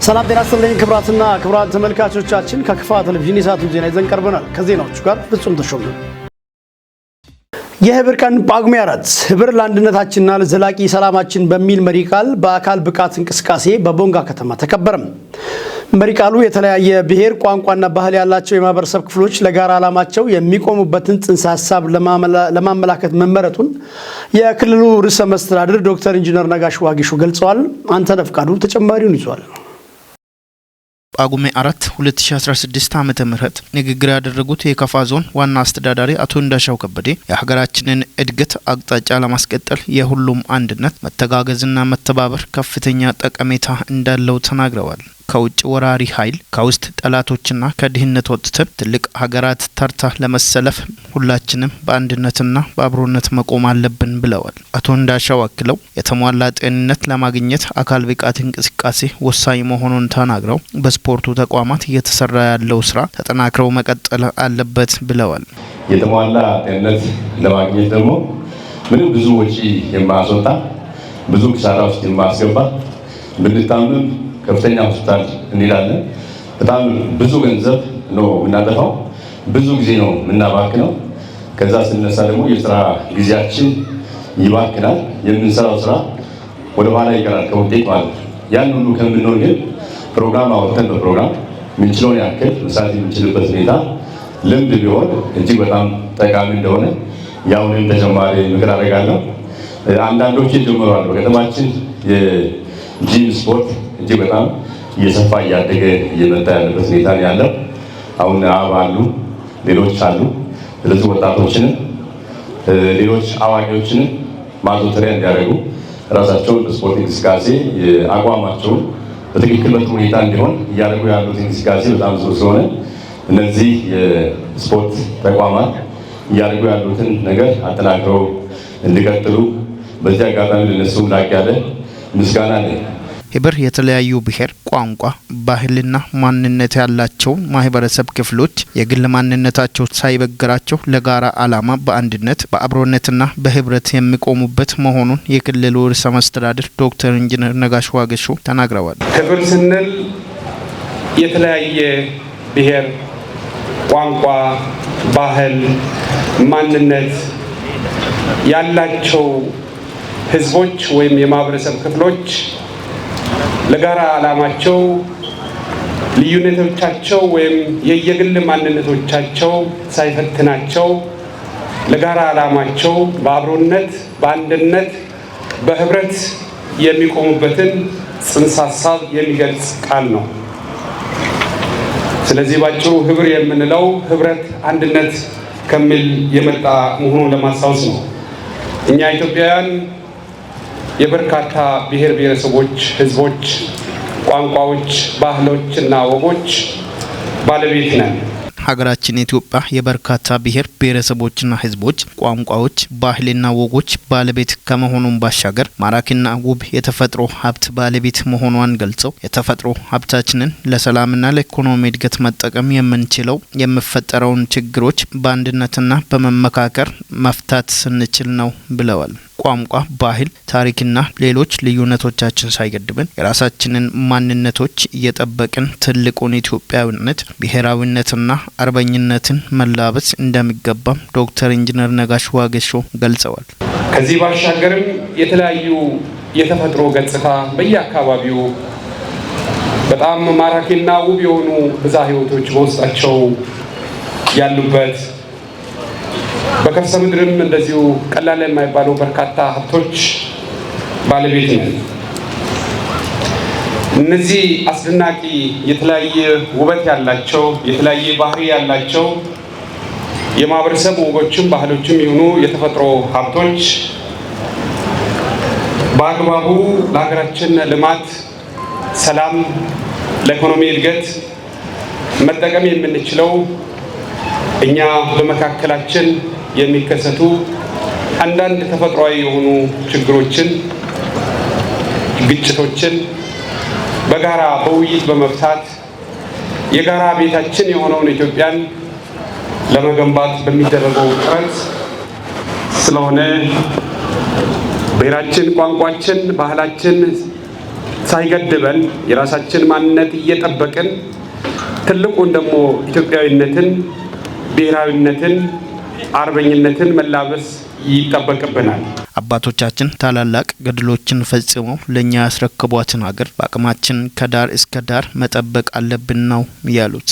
ሰላም ጤና ይስጥልኝ ክቡራትና ክቡራን ተመልካቾቻችን ከክፋ ቴሌቪዥን የሰዓቱን ዜና ይዘን ቀርበናል። ከዜናዎቹ ጋር ፍጹም ተሾመ። የህብር ቀን ጳጉሜ 4 ህብር ለአንድነታችንና ለዘላቂ ሰላማችን በሚል መሪ ቃል በአካል ብቃት እንቅስቃሴ በቦንጋ ከተማ ተከበረ። መሪ ቃሉ የተለያየ ብሔር ቋንቋና ባህል ያላቸው የማህበረሰብ ክፍሎች ለጋራ ዓላማቸው የሚቆሙበትን ጽንሰ ሐሳብ ለማመላከት መመረጡን የክልሉ ርዕሰ መስተዳድር ዶክተር ኢንጂነር ነጋሽ ዋጌሾ ገልጸዋል። አንተነህ ፍቃዱ ተጨማሪውን ይዟል። ጳጉሜ 4 2016 ዓመተ ምህረት ንግግር ያደረጉት የከፋ ዞን ዋና አስተዳዳሪ አቶ እንዳሻው ከበደ የሀገራችንን እድገት አቅጣጫ ለማስቀጠል የሁሉም አንድነት መተጋገዝና መተባበር ከፍተኛ ጠቀሜታ እንዳለው ተናግረዋል። ከውጭ ወራሪ ኃይል ከውስጥ ጠላቶችና ከድህነት ወጥተን ትልቅ ሀገራት ተርታ ለመሰለፍ ሁላችንም በአንድነትና በአብሮነት መቆም አለብን ብለዋል። አቶ እንዳሻው አክለው የተሟላ ጤንነት ለማግኘት አካል ብቃት እንቅስቃሴ ወሳኝ መሆኑን ተናግረው በስፖርቱ ተቋማት እየተሰራ ያለው ስራ ተጠናክረው መቀጠል አለበት ብለዋል። የተሟላ ጤንነት ለማግኘት ደግሞ ምንም ብዙ ወጪ የማያስወጣ ብዙ ኪሳራ ውስጥ የማያስገባ ብንታመም ከፍተኛ ሆስፒታል እንሄዳለን። በጣም ብዙ ገንዘብ ነው የምናጠፋው፣ ብዙ ጊዜ ነው የምናባክነው። ከዛ ስነሳ ደግሞ የስራ ጊዜያችን ይባክናል። የምንሰራው ስራ ወደ ኋላ ይቀራል ከውጤት ማለት ነው። ያን ሁሉ ከምንሆን ግን ፕሮግራም አወጥተን በፕሮግራም ምንችለውን ያክል መስራት የምንችልበት ሁኔታ ልምድ ቢሆን እጅግ በጣም ጠቃሚ እንደሆነ ያውንም ተጨማሪ ምክር አደርጋለሁ። አንዳንዶች ጀምረዋል። በከተማችን የጂም ስፖርት እጅግ በጣም እየሰፋ እያደገ እየመጣ ያለበት ሁኔታ ነው ያለው። አሁን አሉ፣ ሌሎች አሉ። ስለዚህ ወጣቶችንም ሌሎች አዋቂዎችንም ማዘውተሪያ እንዲያደርጉ ራሳቸውን በስፖርት እንቅስቃሴ አቋማቸውን በትክክል በጥሩ ሁኔታ እንዲሆን እያደረጉ ያሉት እንቅስቃሴ በጣም ብዙ ስለሆነ እነዚህ የስፖርት ተቋማት እያደረጉ ያሉትን ነገር አጠናክረው እንዲቀጥሉ በዚህ አጋጣሚ ለነሱም ላቅ ያለ ምስጋና ነው። ህብር የተለያዩ ብሔር ቋንቋ ባህልና ማንነት ያላቸው ማህበረሰብ ክፍሎች የግል ማንነታቸው ሳይበግራቸው ለጋራ ዓላማ በአንድነት በአብሮነትና በህብረት የሚቆሙበት መሆኑን የክልሉ ርዕሰ መስተዳድር ዶክተር ኢንጂነር ነጋሽ ዋጌሾ ተናግረዋል። ህብር ስንል የተለያየ ብሔር ቋንቋ ባህል ማንነት ያላቸው ህዝቦች ወይም የማህበረሰብ ክፍሎች ለጋራ ዓላማቸው ልዩነቶቻቸው ወይም የየግል ማንነቶቻቸው ሳይፈትናቸው ለጋራ ዓላማቸው በአብሮነት በአንድነት በህብረት የሚቆሙበትን ጽንሰ ሐሳብ የሚገልጽ ቃል ነው። ስለዚህ ባጭሩ ህብር የምንለው ህብረት አንድነት ከሚል የመጣ መሆኑን ለማስታወስ ነው። እኛ ኢትዮጵያውያን የበርካታ ብሔር ብሔረሰቦች ህዝቦች ቋንቋዎች ባህሎች እና ወጎች ባለቤት ነን። ሀገራችን ኢትዮጵያ የበርካታ ብሔር ብሔረሰቦችና ህዝቦች ቋንቋዎች ባህልና ወጎች ባለቤት ከመሆኑን ባሻገር ማራኪና ውብ የተፈጥሮ ሀብት ባለቤት መሆኗን ገልጸው የተፈጥሮ ሀብታችንን ለሰላምና ለኢኮኖሚ እድገት መጠቀም የምንችለው የሚፈጠረውን ችግሮች በአንድነትና በመመካከር መፍታት ስንችል ነው ብለዋል። ቋንቋ ባህል ታሪክና ሌሎች ልዩነቶቻችን ሳይገድበን የራሳችንን ማንነቶች እየጠበቅን ትልቁን ኢትዮጵያዊነት ብሔራዊነትና አርበኝነትን መላበስ እንደሚገባም ዶክተር ኢንጂነር ነጋሽ ዋጌሾ ገልጸዋል። ከዚህ ባሻገርም የተለያዩ የተፈጥሮ ገጽታ በየአካባቢው በጣም ማራኪና ውብ የሆኑ ብዝሃ ህይወቶች በውስጣቸው ያሉበት በከርሰ ምድርም እንደዚሁ ቀላል የማይባሉ በርካታ ሀብቶች ባለቤት ነው። እነዚህ አስደናቂ የተለያየ ውበት ያላቸው የተለያየ ባህሪ ያላቸው የማህበረሰብ ወጎችም ባህሎችም ይሁኑ የተፈጥሮ ሀብቶች በአግባቡ ለሀገራችን ልማት፣ ሰላም፣ ለኢኮኖሚ እድገት መጠቀም የምንችለው እኛ በመካከላችን የሚከሰቱ አንዳንድ ተፈጥሯዊ የሆኑ ችግሮችን ግጭቶችን በጋራ በውይይት በመፍታት የጋራ ቤታችን የሆነውን ኢትዮጵያን ለመገንባት በሚደረገው ጥረት ስለሆነ ብሔራችን ቋንቋችን ባህላችን ሳይገድበን የራሳችን ማንነት እየጠበቅን ትልቁን ደግሞ ኢትዮጵያዊነትን፣ ብሔራዊነትን፣ አርበኝነትን መላበስ ይጠበቅብናል። አባቶቻችን ታላላቅ ገድሎችን ፈጽመው ለኛ ያስረከቧትን ሀገር በአቅማችን ከዳር እስከ ዳር መጠበቅ አለብን ነው ያሉት።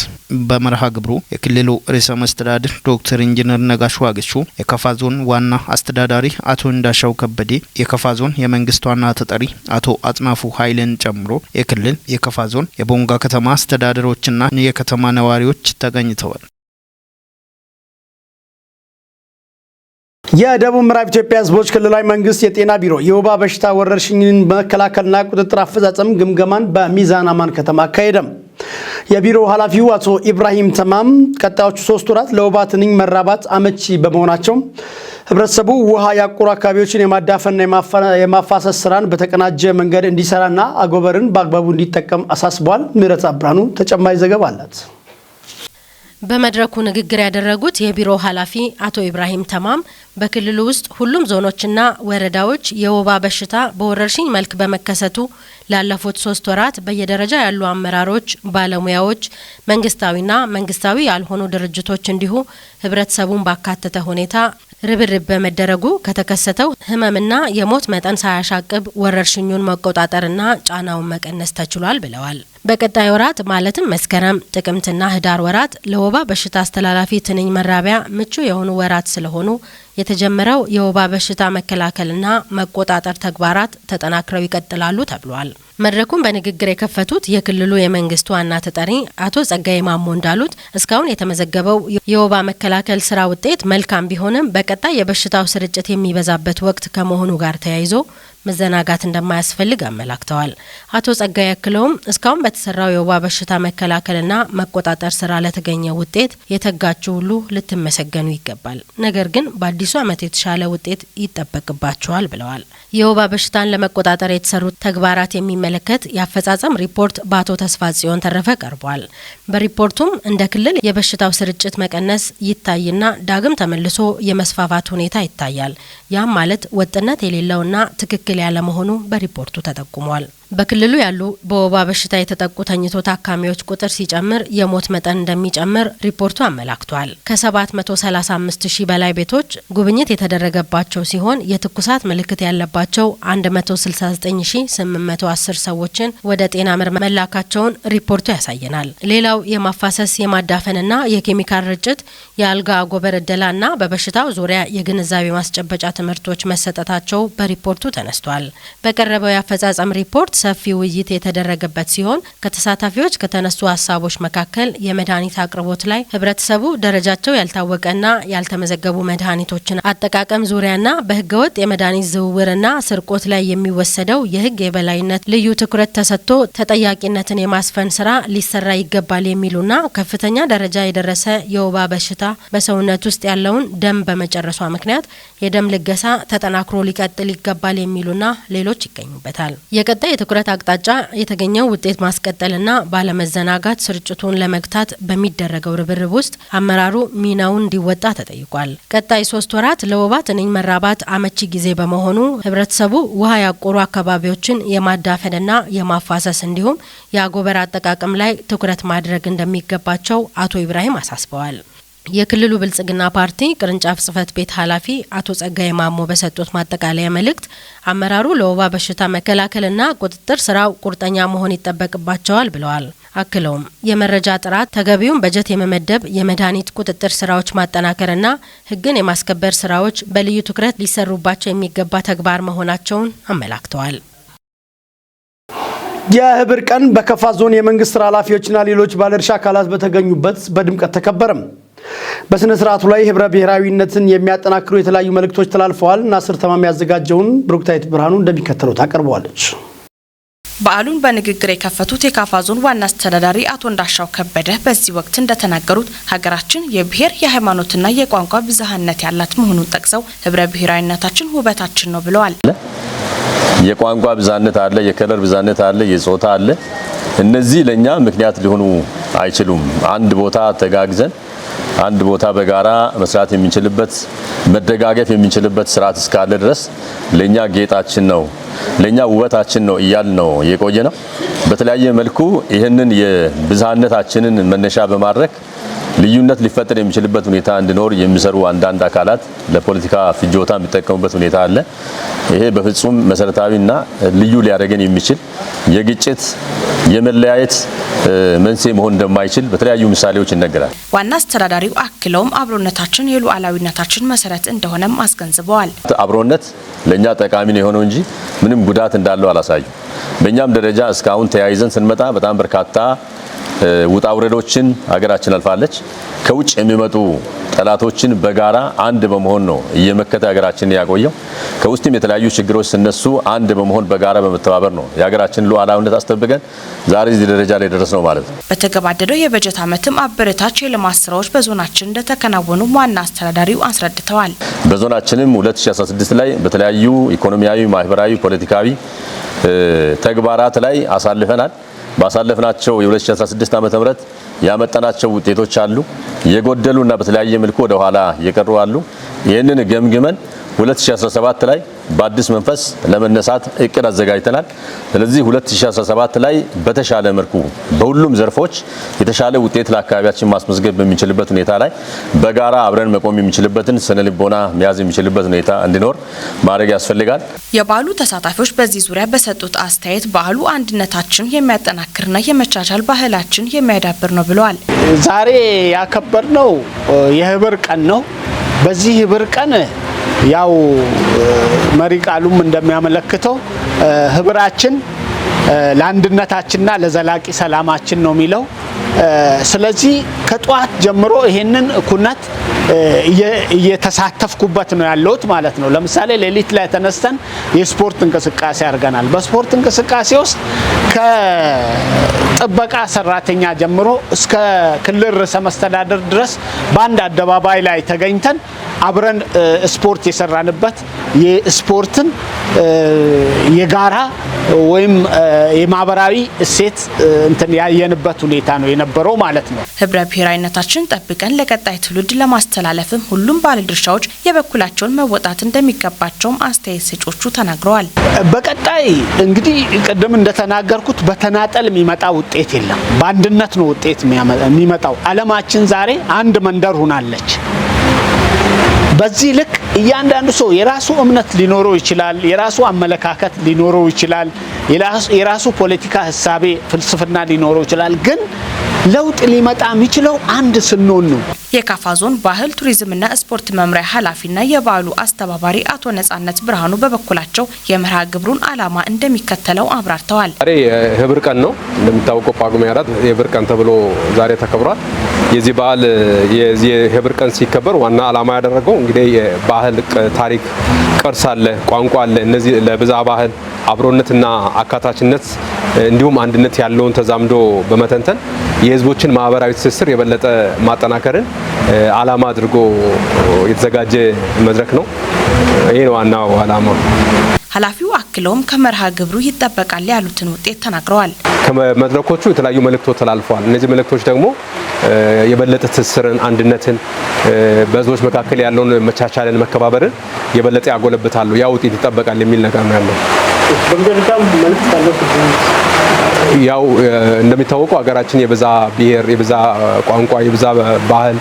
በመርሃ ግብሩ የክልሉ ርዕሰ መስተዳድር ዶክተር ኢንጂነር ነጋሽ ዋጌሾ፣ የከፋ ዞን ዋና አስተዳዳሪ አቶ እንዳሻው ከበዴ፣ የከፋ ዞን የመንግስት ዋና ተጠሪ አቶ አጥናፉ ኃይልን ጨምሮ የክልል የከፋ ዞን የቦንጋ ከተማ አስተዳደሮችና የከተማ ነዋሪዎች ተገኝተዋል። የደቡብ ምዕራብ ኢትዮጵያ ሕዝቦች ክልላዊ መንግስት የጤና ቢሮ የወባ በሽታ ወረርሽኝን መከላከልና ቁጥጥር አፈጻጸም ግምገማን በሚዛን አማን ከተማ አካሄደም። የቢሮው ኃላፊው አቶ ኢብራሂም ተማም ቀጣዮቹ 3 ወራት ለወባ ትንኝ መራባት አመቺ በመሆናቸው ህብረተሰቡ ውሃ ያቆሩ አካባቢዎችን የማዳፈንና የማፋሰስ ስራን በተቀናጀ መንገድ እንዲሰራና አጎበርን በአግባቡ እንዲጠቀም አሳስቧል። ምህረት አብራኑ ተጨማሪ ዘገባ አላት። በመድረኩ ንግግር ያደረጉት የቢሮው ኃላፊ አቶ ኢብራሂም ተማም በክልሉ ውስጥ ሁሉም ዞኖችና ወረዳዎች የወባ በሽታ በወረርሽኝ መልክ በመከሰቱ ላለፉት 3 ወራት በየደረጃ ያሉ አመራሮች፣ ባለሙያዎች፣ መንግስታዊና መንግስታዊ ያልሆኑ ድርጅቶች እንዲሁ ህብረተሰቡን ባካተተ ሁኔታ ርብርብ በመደረጉ ከተከሰተው ህመምና የሞት መጠን ሳያሻቅብ ወረርሽኙን መቆጣጠርና ጫናውን መቀነስ ተችሏል ብለዋል። በቀጣይ ወራት ማለትም መስከረም፣ ጥቅምትና ህዳር ወራት ለወባ በሽታ አስተላላፊ ትንኝ መራቢያ ምቹ የሆኑ ወራት ስለሆኑ የተጀመረው የወባ በሽታ መከላከልና መቆጣጠር ተግባራት ተጠናክረው ይቀጥላሉ ተብሏል። መድረኩን በንግግር የከፈቱት የክልሉ የመንግስት ዋና ተጠሪ አቶ ጸጋዬ ማሞ እንዳሉት እስካሁን የተመዘገበው የወባ መከላከል ስራ ውጤት መልካም ቢሆንም በቀጣይ የበሽታው ስርጭት የሚበዛበት ወቅት ከመሆኑ ጋር ተያይዞ መዘናጋት እንደማያስፈልግ አመላክተዋል። አቶ ጸጋዬ ያክለውም እስካሁን በተሰራው የወባ በሽታ መከላከልና መቆጣጠር ስራ ለተገኘ ውጤት የተጋችሁ ሁሉ ልትመሰገኑ ይገባል። ነገር ግን በአዲሱ ዓመት የተሻለ ውጤት ይጠበቅባቸዋል ብለዋል። የወባ በሽታን ለመቆጣጠር የተሰሩት ተግባራት የሚመለከት የአፈጻጸም ሪፖርት በአቶ ተስፋጽዮን ተረፈ ቀርቧል። በሪፖርቱም እንደ ክልል የበሽታው ስርጭት መቀነስ ይታይና ዳግም ተመልሶ የመስፋፋት ሁኔታ ይታያል። ያም ማለት ወጥነት የሌለውና ትክክል ያለመሆኑ በሪፖርቱ ተጠቁሟል። በክልሉ ያሉ በወባ በሽታ የተጠቁ ተኝቶ ታካሚዎች ቁጥር ሲጨምር የሞት መጠን እንደሚጨምር ሪፖርቱ አመላክቷል። ከ735 ሺህ በላይ ቤቶች ጉብኝት የተደረገባቸው ሲሆን የትኩሳት ምልክት ያለባቸው 169810 ሰዎችን ወደ ጤና ምርመራ መላካቸውን ሪፖርቱ ያሳየናል። ሌላው የማፋሰስ የማዳፈንና የኬሚካል ርጭት፣ የአልጋ አጎበር እደላና በበሽታው ዙሪያ የግንዛቤ ማስጨበጫ ትምህርቶች መሰጠታቸው በሪፖርቱ ተነስቷል። በቀረበው የአፈጻጸም ሪፖርት ሰፊ ውይይት የተደረገበት ሲሆን ከተሳታፊዎች ከተነሱ ሀሳቦች መካከል የመድኃኒት አቅርቦት ላይ ህብረተሰቡ ደረጃቸው ያልታወቀና ያልተመዘገቡ መድኃኒቶችን አጠቃቀም ዙሪያና በህገወጥ የመድኃኒት ዝውውርና ስርቆት ላይ የሚወሰደው የህግ የበላይነት ልዩ ትኩረት ተሰጥቶ ተጠያቂነትን የማስፈን ስራ ሊሰራ ይገባል የሚሉና ከፍተኛ ደረጃ የደረሰ የወባ በሽታ በሰውነት ውስጥ ያለውን ደም በመጨረሷ ምክንያት የደም ልገሳ ተጠናክሮ ሊቀጥል ይገባል የሚሉና ሌሎች ይገኙበታል። የቀጣይ የትኩረት አቅጣጫ የተገኘው ውጤት ማስቀጠልና ባለመዘናጋት ስርጭቱን ለመግታት በሚደረገው ርብርብ ውስጥ አመራሩ ሚናውን እንዲወጣ ተጠይቋል። ቀጣይ 3 ወራት ለወባ ትንኝ መራባት አመቺ ጊዜ በመሆኑ ህብረተሰቡ ውሃ ያቆሩ አካባቢዎችን የማዳፈንና የማፋሰስ እንዲሁም የአጎበር አጠቃቀም ላይ ትኩረት ማድረግ እንደሚገባቸው አቶ ኢብራሂም አሳስበዋል። የክልሉ ብልጽግና ፓርቲ ቅርንጫፍ ጽህፈት ቤት ኃላፊ አቶ ጸጋዬ ማሞ በሰጡት ማጠቃለያ መልእክት አመራሩ ለወባ በሽታ መከላከልና ቁጥጥር ስራው ቁርጠኛ መሆን ይጠበቅባቸዋል ብለዋል። አክለውም የመረጃ ጥራት፣ ተገቢውን በጀት የመመደብ፣ የመድኃኒት ቁጥጥር ስራዎች ማጠናከርና ህግን የማስከበር ስራዎች በልዩ ትኩረት ሊሰሩባቸው የሚገባ ተግባር መሆናቸውን አመላክተዋል። የህብር ቀን በከፋ ዞን የመንግስት ስራ ኃላፊዎችና ሌሎች ባለድርሻ አካላት በተገኙበት በድምቀት ተከበረም። በስነ ስርዓቱ ላይ ህብረ ብሔራዊነትን የሚያጠናክሩ የተለያዩ መልእክቶች ተላልፈዋል። ናስር ተማም ያዘጋጀውን ብሩክታይት ብርሃኑ እንደሚከተለው ታቀርበዋለች። በዓሉን በንግግር የከፈቱት የካፋ ዞን ዋና አስተዳዳሪ አቶ እንዳሻው ከበደ በዚህ ወቅት እንደተናገሩት ሀገራችን የብሔር የሃይማኖትና የቋንቋ ብዝሃነት ያላት መሆኑን ጠቅሰው ህብረ ብሔራዊነታችን ውበታችን ነው ብለዋል። የቋንቋ ብዝሃነት አለ፣ የከለር ብዝሃነት አለ፣ የጾታ አለ። እነዚህ ለኛ ምክንያት ሊሆኑ አይችሉም። አንድ ቦታ ተጋግዘን አንድ ቦታ በጋራ መስራት የምንችልበት መደጋገፍ የምንችልበት ስርዓት እስካለ ድረስ ለኛ ጌጣችን ነው ለኛ ውበታችን ነው እያል ነው የቆየ ነው። በተለያየ መልኩ ይህንን የብዝሃነታችንን መነሻ በማድረግ ልዩነት ሊፈጠር የሚችልበት ሁኔታ እንዲኖር የሚሰሩ አንዳንድ አካላት ለፖለቲካ ፍጆታ የሚጠቀሙበት ሁኔታ አለ። ይሄ በፍጹም መሰረታዊና ልዩ ሊያደርገን የሚችል የግጭት የመለያየት መንስኤ መሆን እንደማይችል በተለያዩ ምሳሌዎች ይነገራል። ዋና አስተዳዳሪው አክለውም አብሮነታችን የሉዓላዊነታችን መሰረት እንደሆነም አስገንዝበዋል። አብሮነት ለኛ ጠቃሚ ነው የሆነው እንጂ ምንም ጉዳት እንዳለው አላሳዩ። በእኛም ደረጃ እስካሁን ተያይዘን ስንመጣ በጣም በርካታ ውጣ ውረዶችን ሀገራችን አልፋለች። ከውጭ የሚመጡ ጠላቶችን በጋራ አንድ በመሆን ነው እየመከተ ሀገራችን ያቆየው። ከውስጥም የተለያዩ ችግሮች ሲነሱ አንድ በመሆን በጋራ በመተባበር ነው የሀገራችን ሉዓላዊነት አስጠብቀን ዛሬ እዚህ ደረጃ ላይ ደረስነው ማለት ነው። በተገባደደው የበጀት ዓመትም አበረታች የልማት ስራዎች በዞናችን እንደተከናወኑ ዋና አስተዳዳሪው አስረድተዋል። በዞናችንም 2016 ላይ በተለያዩ ኢኮኖሚያዊ፣ ማህበራዊ፣ ፖለቲካዊ ተግባራት ላይ አሳልፈናል። ባሳለፍናቸው የ2016 ዓመተ ምህረት ያመጣናቸው ውጤቶች አሉ። የጎደሉና በተለያየ መልኩ ወደ ኋላ የቀሩ አሉ። ይህንን ገምግመን 2017 ላይ በአዲስ መንፈስ ለመነሳት እቅድ አዘጋጅተናል። ስለዚህ 2017 ላይ በተሻለ መልኩ በሁሉም ዘርፎች የተሻለ ውጤት ለአካባቢያችን ማስመዝገብ በሚችልበት ሁኔታ ላይ በጋራ አብረን መቆም የሚችልበትን ስነ ልቦና መያዝ የሚችልበት ሁኔታ እንዲኖር ማድረግ ያስፈልጋል። የበዓሉ ተሳታፊዎች በዚህ ዙሪያ በሰጡት አስተያየት በዓሉ አንድነታችን የሚያጠናክርና የመቻቻል ባህላችን የሚያዳብር ነው ብለዋል። ዛሬ ያከበርነው የህብር ቀን ነው። በዚህ ህብር ቀን ያው መሪ ቃሉም እንደሚያመለክተው ህብራችን ለአንድነታችንና ለዘላቂ ሰላማችን ነው የሚለው። ስለዚህ ከጧት ጀምሮ ይሄንን ኩነት እየተሳተፍኩበት ነው ያለሁት ማለት ነው። ለምሳሌ ሌሊት ላይ ተነስተን የስፖርት እንቅስቃሴ አድርገናል። በስፖርት እንቅስቃሴ ውስጥ ከጥበቃ ሰራተኛ ጀምሮ እስከ ክልል ርዕሰ መስተዳድር ድረስ በአንድ አደባባይ ላይ ተገኝተን አብረን ስፖርት የሰራንበት የስፖርትን የጋራ ወይም የማህበራዊ እሴት እንትን ያየንበት ሁኔታ ነው የነበረው ማለት ነው። ህብረ ብሔራዊነታችን ጠብቀን ለቀጣይ ትውልድ ለማስተላለፍም ሁሉም ባለድርሻዎች የበኩላቸውን መወጣት እንደሚገባቸውም አስተያየት ሰጪዎቹ ተናግረዋል። በቀጣይ እንግዲህ ቅድም እንደተናገርኩት በተናጠል የሚመጣ ውጤት የለም። በአንድነት ነው ውጤት የሚመጣው። ዓለማችን ዛሬ አንድ መንደር ሆናለች። በዚህ ልክ እያንዳንዱ ሰው የራሱ እምነት ሊኖረው ይችላል፣ የራሱ አመለካከት ሊኖረው ይችላል፣ የራሱ ፖለቲካ ሐሳቤ ፍልስፍና ሊኖረው ይችላል። ግን ለውጥ ሊመጣ የሚችለው አንድ ስንሆን ነው። የካፋ ዞን ባህል ቱሪዝምና ስፖርት መምሪያ ኃላፊና የበዓሉ አስተባባሪ አቶ ነጻነት ብርሃኑ በበኩላቸው የመርሃ ግብሩን ዓላማ እንደሚከተለው አብራርተዋል። ዛሬ የህብር ቀን ነው። እንደሚታወቀው ጳጉሜ 4 የህብር ቀን ተብሎ ዛሬ ተከብሯል። የዚህ በዓል የህብር ቀን ሲከበር ዋና ዓላማ ያደረገው እንግዲህ የባህል ታሪክ፣ ቅርስ አለ፣ ቋንቋ አለ። እነዚህ ለብዝሃ ባህል አብሮነትና አካታችነት እንዲሁም አንድነት ያለውን ተዛምዶ በመተንተን የህዝቦችን ማህበራዊ ትስስር የበለጠ ማጠናከርን ዓላማ አድርጎ የተዘጋጀ መድረክ ነው። ይሄ ነው ዋናው ዓላማ። ኃላፊው አክለውም ከመርሃ ግብሩ ይጠበቃል ያሉትን ውጤት ተናግረዋል። ከመድረኮቹ የተለያዩ መልእክቶች ተላልፈዋል። እነዚህ መልእክቶች ደግሞ የበለጠ ትስስርን፣ አንድነትን፣ በህዝቦች መካከል ያለውን መቻቻልን፣ መከባበርን የበለጠ ያጎለብታሉ። ያ ውጤት ይጠበቃል የሚል ነገር ነው ያለው። ያው እንደሚታወቀው ሀገራችን የብዛ ብሔር፣ የብዛ ቋንቋ፣ የብዛ ባህል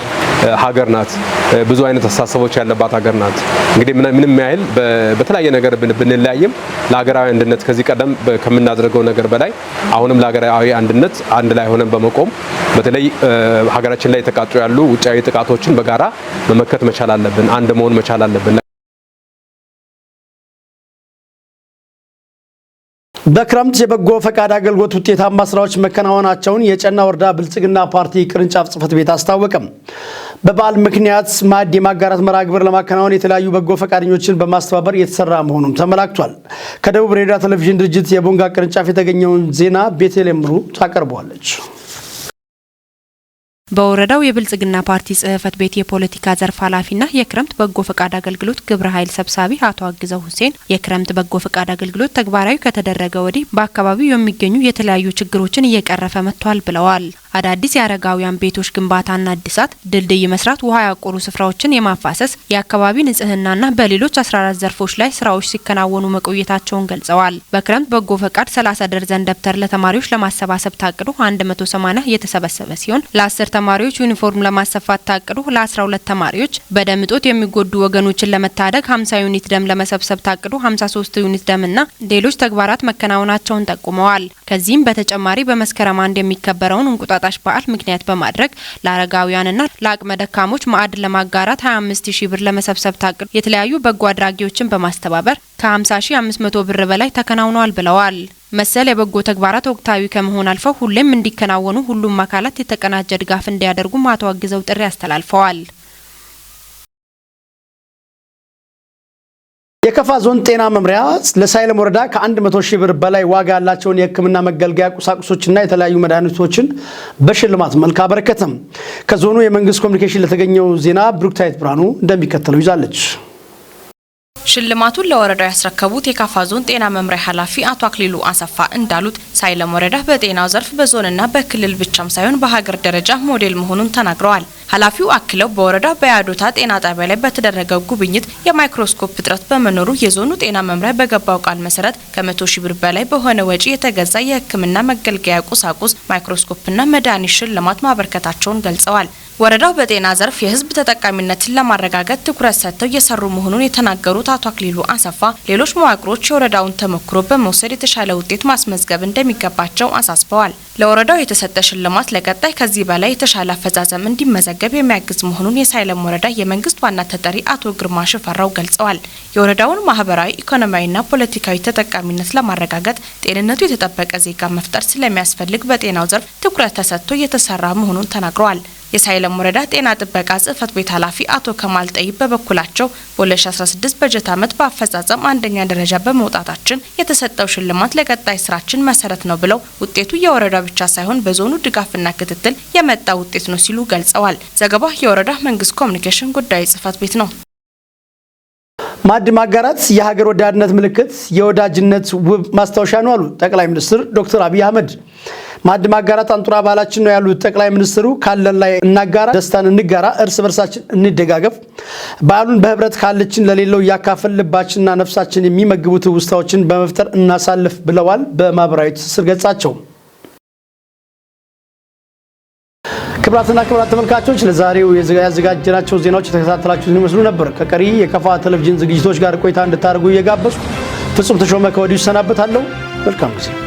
ሀገር ናት። ብዙ አይነት አስተሳሰቦች ያለባት ሀገር ናት። እንግዲህ ምንም ያህል በተለያየ ነገር ብንለያይም ለሀገራዊ አንድነት ከዚህ ቀደም ከምናደርገው ነገር በላይ አሁንም ለሀገራዊ አንድነት አንድ ላይ ሆነን በመቆም በተለይ ሀገራችን ላይ የተቃጡ ያሉ ውጫዊ ጥቃቶችን በጋራ መመከት መቻል አለብን። አንድ መሆን መቻል አለብን። በክረምት የበጎ ፈቃድ አገልግሎት ውጤታማ ስራዎች መከናወናቸውን የጨና ወረዳ ብልጽግና ፓርቲ ቅርንጫፍ ጽሕፈት ቤት አስታወቀም። በበዓል ምክንያት ማዕድ የማጋራት መርሃ ግብር ለማከናወን የተለያዩ በጎ ፈቃደኞችን በማስተባበር እየተሰራ መሆኑም ተመላክቷል። ከደቡብ ሬዲዮ ቴሌቪዥን ድርጅት የቦንጋ ቅርንጫፍ የተገኘውን ዜና ቤተልሔም ምሩ ታቀርበዋለች። በወረዳው የብልጽግና ፓርቲ ጽሕፈት ቤት የፖለቲካ ዘርፍ ኃላፊና የክረምት በጎ ፈቃድ አገልግሎት ግብረ ኃይል ሰብሳቢ አቶ አግዘው ሁሴን የክረምት በጎ ፈቃድ አገልግሎት ተግባራዊ ከተደረገ ወዲህ በአካባቢው የሚገኙ የተለያዩ ችግሮችን እየቀረፈ መጥቷል ብለዋል። አዳዲስ የአረጋውያን ቤቶች ግንባታና እድሳት፣ ድልድይ መስራት፣ ውሃ ያቆሩ ስፍራዎችን የማፋሰስ፣ የአካባቢ ንጽህናና በሌሎች 14 ዘርፎች ላይ ስራዎች ሲከናወኑ መቆየታቸውን ገልጸዋል። በክረምት በጎ ፈቃድ 30 ደርዘን ደብተር ለተማሪዎች ለማሰባሰብ ታቅዶ 180 የተሰበሰበ ሲሆን ለ10 ተማሪዎች ዩኒፎርም ለማሰፋት ታቅዶ ለ12 ተማሪዎች፣ በደም እጦት የሚጎዱ ወገኖችን ለመታደግ 50 ዩኒት ደም ለመሰብሰብ ታቅዶ 53 ዩኒት ደምና ሌሎች ተግባራት መከናወናቸውን ጠቁመዋል። ከዚህም በተጨማሪ በመስከረም 1 የሚከበረውን እንቁጣጣሽ በዓል ምክንያት በማድረግ ለአረጋውያንና ለአቅመ ደካሞች ማዕድ ለማጋራት 25000 ብር ለመሰብሰብ ታቅዶ የተለያዩ በጎ አድራጊዎችን በማስተባበር ከ50500 ብር በላይ ተከናውኗል ብለዋል። መሰል የበጎ ተግባራት ወቅታዊ ከመሆን አልፈው ሁሌም እንዲከናወኑ ሁሉም አካላት የተቀናጀ ድጋፍ እንዲያደርጉ አቶ አግዘው ጥሪ አስተላልፈዋል። የከፋ ዞን ጤና መምሪያ ለሳይለም ወረዳ ከ100,000 ብር በላይ ዋጋ ያላቸውን የሕክምና መገልገያ ቁሳቁሶችና የተለያዩ መድኃኒቶችን በሽልማት መልክ አበረከተም። ከዞኑ የመንግስት ኮሚኒኬሽን ለተገኘው ዜና ብሩክታይት ብርሃኑ እንደሚከተለው ይዛለች። ሽልማቱን ለወረዳው ያስረከቡት የካፋ ዞን ጤና መምሪያ ኃላፊ አቶ አክሊሉ አሰፋ እንዳሉት ሳይለም ወረዳ በጤናው ዘርፍ በዞንና በክልል ብቻም ሳይሆን በሀገር ደረጃ ሞዴል መሆኑን ተናግረዋል። ኃላፊው አክለው በወረዳው በያዶታ ጤና ጣቢያ ላይ በተደረገው ጉብኝት የማይክሮስኮፕ እጥረት በመኖሩ የዞኑ ጤና መምሪያ በገባው ቃል መሰረት ከ100,000 ብር በላይ በሆነ ወጪ የተገዛ የሕክምና መገልገያ ቁሳቁስ ማይክሮስኮፕና መድኃኒት ሽልማት ማበርከታቸውን ገልጸዋል። ወረዳው በጤና ዘርፍ የህዝብ ተጠቃሚነትን ለማረጋገጥ ትኩረት ሰጥተው እየሰሩ መሆኑን የተናገሩት አቶ አክሊሉ አሰፋ ሌሎች መዋቅሮች የወረዳውን ተሞክሮ በመውሰድ የተሻለ ውጤት ማስመዝገብ እንደሚገባቸው አሳስበዋል። ለወረዳው የተሰጠ ሽልማት ለቀጣይ ከዚህ በላይ የተሻለ አፈጻጸም እንዲመዘገብ የሚያግዝ መሆኑን የሳይለም ወረዳ የመንግስት ዋና ተጠሪ አቶ ግርማ ሽፈራው ገልጸዋል። የወረዳውን ማህበራዊ፣ ኢኮኖሚያዊና ፖለቲካዊ ተጠቃሚነት ለማረጋገጥ ጤንነቱ የተጠበቀ ዜጋ መፍጠር ስለሚያስፈልግ በጤናው ዘርፍ ትኩረት ተሰጥቶ እየተሰራ መሆኑን ተናግረዋል። የሳይለም ወረዳ ጤና ጥበቃ ጽህፈት ቤት ኃላፊ አቶ ከማል ጠይብ በበኩላቸው በ2016 በጀት ዓመት በአፈጻጸም አንደኛ ደረጃ በመውጣታችን የተሰጠው ሽልማት ለቀጣይ ስራችን መሰረት ነው ብለው ውጤቱ የወረዳ ብቻ ሳይሆን በዞኑ ድጋፍና ክትትል የመጣ ውጤት ነው ሲሉ ገልጸዋል። ዘገባው የወረዳ መንግስት ኮሚኒኬሽን ጉዳዮች ጽህፈት ቤት ነው። ማዕድ ማጋራት የሀገር ወዳድነት ምልክት፣ የወዳጅነት ውብ ማስታወሻ ነው አሉ ጠቅላይ ሚኒስትር ዶክተር አብይ አህመድ። ማዕድ ማጋራት አንጡራ ባህላችን ነው ያሉት ጠቅላይ ሚኒስትሩ ካለን ላይ እናጋራ፣ ደስታን እንጋራ፣ እርስ በርሳችን እንደጋገፍ፣ በዓሉን በህብረት ካለችን ለሌለው እያካፈል ልባችንና ነፍሳችን የሚመግቡት ውስታዎችን በመፍጠር እናሳልፍ ብለዋል በማህበራዊ ትስስር ገጻቸው። ክቡራትና ክቡራት ተመልካቾች ለዛሬው ያዘጋጀናቸው ዜናዎች የተከታተላችሁትን ይመስሉ ነበር። ከቀሪ የከፋ ቴሌቪዥን ዝግጅቶች ጋር ቆይታ እንድታደርጉ እየጋበዝኩ ፍጹም ተሾመ ከወዲሁ ሰናበታለሁ። መልካም ጊዜ።